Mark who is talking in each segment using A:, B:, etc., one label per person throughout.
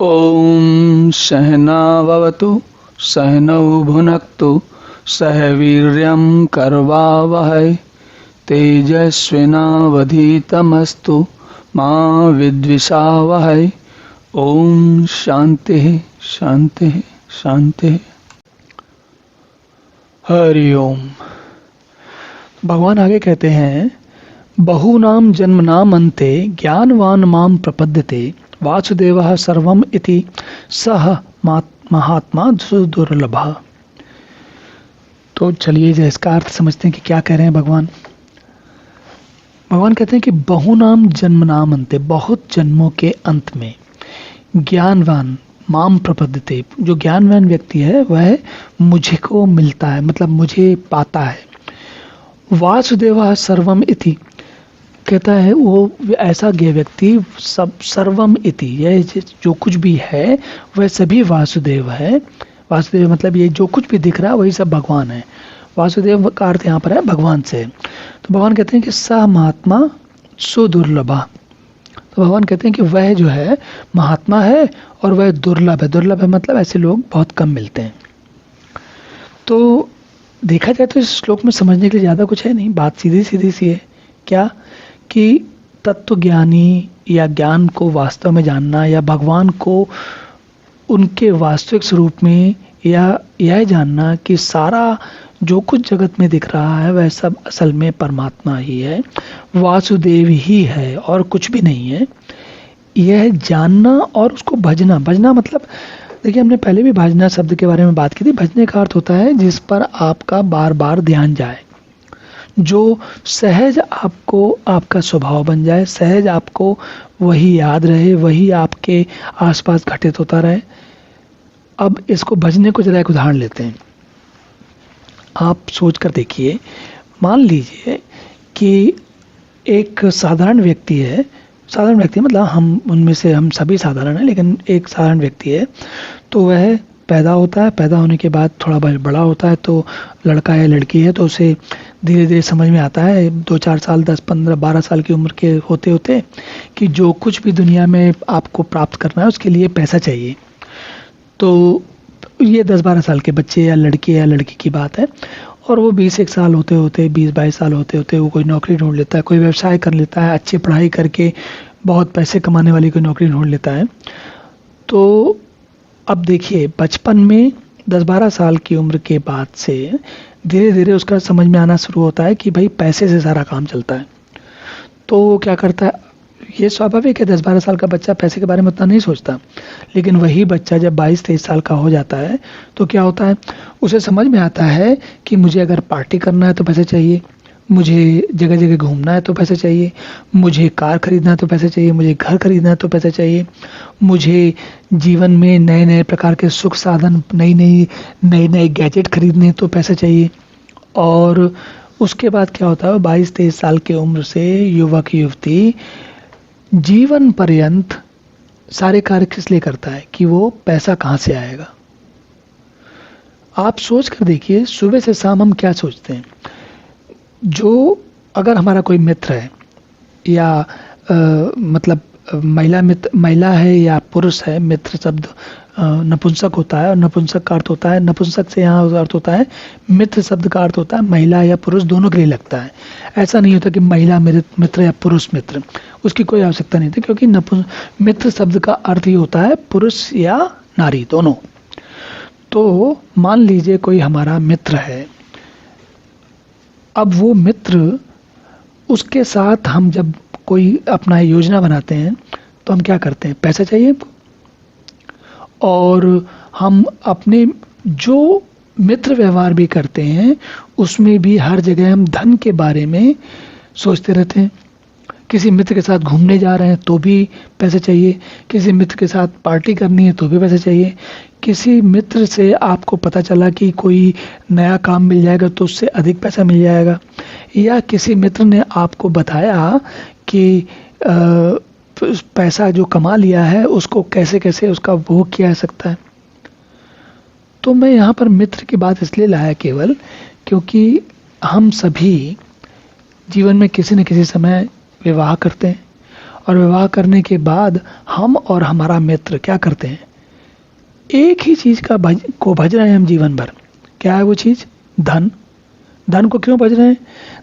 A: ॐ सहनाववतु सहनौ भुनक्तु सह वीर्यं करवावहै तेजस्विनावधीतमस्तु मा विद्विषावहै। ओम शांति शांति शांति। हरि ओम। भगवान आगे कहते हैं, बहूनां जन्मनां अन्ते ज्ञानवान मां प्रपद्यते वासुदेवः सर्वम् इति सह महात्मा सुदुर्लभः। तो चलिए इसका अर्थ समझते हैं कि क्या कह रहे हैं भगवान। भगवान कहते हैं कि बहुनाम जन्मनाम अन्ते, बहुत जन्मों के अंत में, ज्ञानवान माम प्रपद्यते, जो ज्ञानवान व्यक्ति है वह मुझे को मिलता है, मतलब मुझे पाता है। वासुदेवः सर्वम इति, कहता है वो ऐसा व्यक्ति सब सर्वम इति, यह जो कुछ भी है वह सभी वासुदेव है। वासुदेव मतलब ये जो कुछ भी दिख रहा है वही सब भगवान है। वासुदेव का अर्थ यहाँ पर है भगवान से। तो भगवान कहते हैं कि स महात्मा सुदुर्लभा, तो भगवान कहते हैं कि वह जो है महात्मा है और वह दुर्लभ है। दुर्लभ है मतलब ऐसे लोग बहुत कम मिलते हैं। तो देखा जाए तो इस श्लोक में समझने के लिए ज़्यादा कुछ है नहीं, बात सीधी सीधी सी है। क्या कि तत्व ज्ञानी या ज्ञान को वास्तव में जानना या भगवान को उनके वास्तविक स्वरूप में, या यह जानना कि सारा जो कुछ जगत में दिख रहा है वह सब असल में परमात्मा ही है, वासुदेव ही है और कुछ भी नहीं है, यह जानना और उसको भजना। भजना मतलब देखिए, हमने पहले भी भजना शब्द के बारे में बात की थी। भजने का अर्थ होता है जिस पर आपका बार बार ध्यान जाए, जो सहज आपको आपका स्वभाव बन जाए, सहज आपको वही याद रहे, वही आपके आसपास घटित होता रहे। अब इसको भजने को जरा एक उदाहरण लेते हैं। आप सोच कर देखिए, मान लीजिए कि एक साधारण व्यक्ति है, साधारण व्यक्ति मतलब हम उनमें से हम सभी साधारण हैं, लेकिन एक साधारण व्यक्ति है। तो वह पैदा होता है, पैदा होने के बाद थोड़ा बड़ा होता है, तो लड़का है लड़की है, तो उसे धीरे धीरे समझ में आता है 2-4 साल 10-15-12 साल की उम्र के होते होते कि जो कुछ भी दुनिया में आपको प्राप्त करना है उसके लिए पैसा चाहिए। तो ये 10-12 साल के बच्चे या लड़की की बात है, और वो 20-1 साल होते होते 20-22 साल होते होते वो कोई नौकरी ढूंढ लेता है, कोई व्यवसाय कर लेता है, अच्छी पढ़ाई करके बहुत पैसे कमाने वाली कोई नौकरी ढूंढ लेता है। तो अब देखिए, बचपन में 10-12 साल की उम्र के बाद से धीरे धीरे उसका समझ में आना शुरू होता है कि भाई पैसे से सारा काम चलता है। तो वो क्या करता है, ये स्वाभाविक है, 10-12 साल का बच्चा पैसे के बारे में उतना नहीं सोचता। लेकिन वही बच्चा जब 22-23 साल का हो जाता है तो क्या होता है, उसे समझ में आता है कि मुझे अगर पार्टी करना है तो पैसे चाहिए, मुझे जगह जगह घूमना है तो पैसे चाहिए, मुझे कार खरीदना है तो पैसे चाहिए, मुझे घर खरीदना है तो पैसे चाहिए, मुझे जीवन में नए नए प्रकार के सुख साधन, नए गैजेट खरीदने तो पैसे चाहिए। और उसके बाद क्या होता है, 22-23 साल की उम्र से युवक युवती जीवन पर्यंत सारे कार्य किस लिए करता है कि वो पैसा कहाँ से आएगा। आप सोच कर देखिए, सुबह से शाम हम क्या सोचते हैं। जो अगर हमारा कोई मित्र है या मतलब महिला है या पुरुष है, मित्र शब्द नपुंसक होता है और नपुंसक का अर्थ होता है, नपुंसक से यहाँ अर्थ होता है, मित्र शब्द का अर्थ होता है महिला या पुरुष दोनों के लिए लगता है। ऐसा नहीं होता कि महिला मित्र या पुरुष मित्र, उसकी कोई आवश्यकता नहीं थी, क्योंकि मित्र शब्द का अर्थ ही होता है पुरुष या नारी दोनों। तो मान लीजिए कोई हमारा मित्र है, अब वो मित्र, उसके साथ हम जब कोई अपना योजना बनाते हैं तो हम क्या करते हैं, पैसा चाहिए हमको, और हम अपने जो मित्र व्यवहार भी करते हैं उसमें भी हर जगह हम धन के बारे में सोचते रहते हैं। किसी मित्र के साथ घूमने जा रहे हैं तो भी पैसे चाहिए, किसी मित्र के साथ पार्टी करनी है तो भी पैसे चाहिए, किसी मित्र से आपको पता चला कि कोई नया काम मिल जाएगा तो उससे अधिक पैसा मिल जाएगा, या किसी मित्र ने आपको बताया कि पैसा जो कमा लिया है उसको कैसे कैसे उसका भोग किया जा सकता है। तो मैं यहाँ पर मित्र की बात इसलिए लाया केवल क्योंकि हम सभी जीवन में किसी न किसी समय विवाह करते हैं और विवाह करने के बाद हम और हमारा मित्र क्या करते हैं? एक ही चीज को भज रहे हैं हम जीवन भर। क्या है वो चीज? धन। धन को क्यों भज रहे हैं?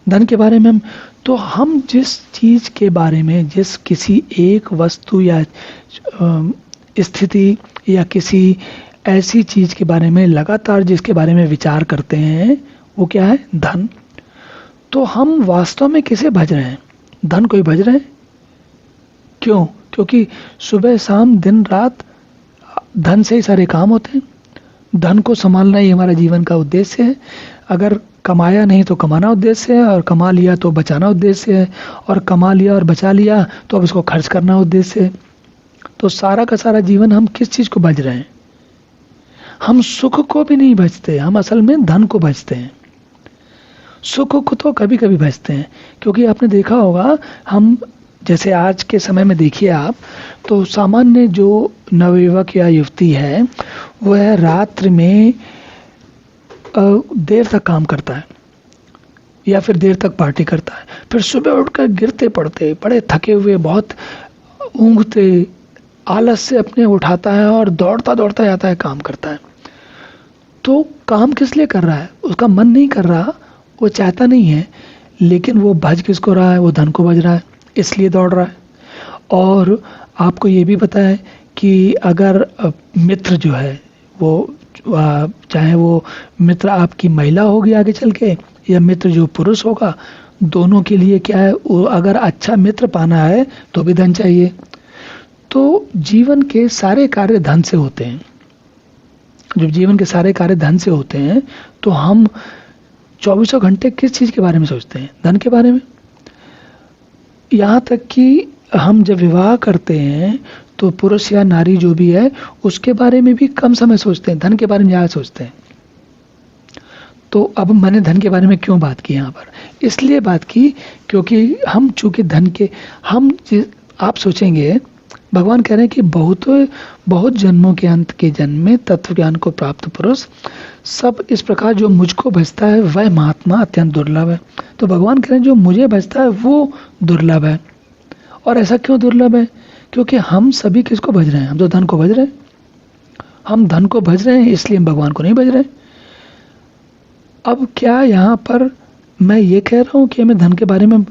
A: धन के बारे में हम जिस चीज के बारे में, जिस किसी एक वस्तु या स्थिति या किसी ऐसी चीज के बारे में लगातार जिसके बारे में विचार करते हैं, वो क्या है? धन। तो हम वास्तव में किसे भज रहे हैं? धन को ही भज रहे हैं। क्यों? क्योंकि सुबह शाम दिन रात धन से ही सारे काम होते हैं। धन को संभालना ही हमारा जीवन का उद्देश्य है। अगर कमाया नहीं तो कमाना उद्देश्य है, और कमा लिया तो बचाना उद्देश्य है, और कमा लिया और बचा लिया तो अब उसको खर्च करना उद्देश्य है। तो सारा का सारा जीवन हम किस चीज को भज रहे हैं? हम सुख को भी नहीं भजते, हम असल में धन को भजते हैं। सुख को तो कभी कभी भजते हैं, क्योंकि आपने देखा होगा, हम जैसे आज के समय में देखिए आप, तो सामान्य जो नवयुवक या युवती है वह रात्रि में देर तक काम करता है या फिर देर तक पार्टी करता है, फिर सुबह उठकर गिरते पड़ते, बड़े थके हुए, बहुत ऊँघते, आलस से अपने उठाता है और दौड़ता दौड़ता जाता है, काम करता है। तो काम किस लिए कर रहा है? उसका मन नहीं कर रहा, वो चाहता नहीं है, लेकिन वो भज किसको रहा है? वो धन को भज रहा है, इसलिए दौड़ रहा है। और आपको ये भी पता है कि अगर मित्र जो है वो, चाहे वो मित्र आपकी महिला होगी आगे चल के, या मित्र जो पुरुष होगा, दोनों के लिए क्या है, अगर अच्छा मित्र पाना है तो भी धन चाहिए। तो जीवन के सारे कार्य धन से होते हैं। जब जीवन के सारे कार्य धन से होते हैं तो हम 24 घंटे किस चीज के बारे में सोचते हैं? धन के बारे में। यहाँ तक कि हम जब विवाह करते हैं तो पुरुष या नारी जो भी है उसके बारे में भी कम समय सोचते हैं, धन के बारे में ज़्यादा सोचते हैं। तो अब मैंने धन के बारे में क्यों बात की यहाँ पर? इसलिए बात की क्योंकि हम चूंकि धन के, आप सोचेंगे, भगवान कह रहे हैं कि बहुत जन्मों के अंत के जन्म में तत्व ज्ञान को प्राप्त पुरुष सब इस प्रकार जो मुझको भजता है वह महात्मा अत्यंत दुर्लभ है। तो भगवान कह रहे हैं जो मुझे भजता है वो दुर्लभ है। और ऐसा क्यों दुर्लभ है? क्योंकि हम सभी किसको भज रहे हैं? हम तो धन को भज रहे हैं। हम धन को भज रहे हैं, इसलिए हम भगवान को नहीं भज रहे हैं। अब क्या यहाँ पर मैं ये कह रहा हूँ कि हमें धन के बारे में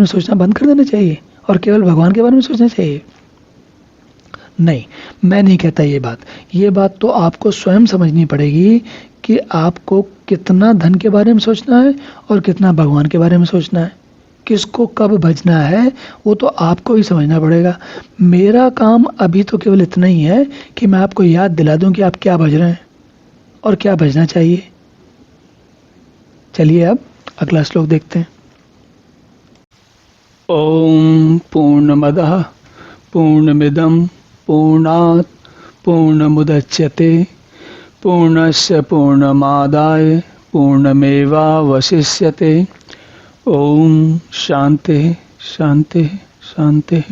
A: सोचना बंद कर देना चाहिए और केवल भगवान के बारे में सोचना चाहिए? नहीं, मैं नहीं कहता ये बात तो आपको स्वयं समझनी पड़ेगी कि आपको कितना धन के बारे में सोचना है और कितना भगवान के बारे में सोचना है। किसको कब भजना है वो तो आपको ही समझना पड़ेगा। मेरा काम अभी तो केवल इतना ही है कि मैं आपको याद दिला दूं कि आप क्या भज रहे हैं और क्या भजना चाहिए। चलिए अब अगला श्लोक देखते हैं। ओम पूर्णमदः पूर्णमिदं पूर्णात् पूर्णमुदच्यते पूर्णस्य पूर्णमादाय पूर्णमेवावशिष्यते। ओम शांति शांति शांति।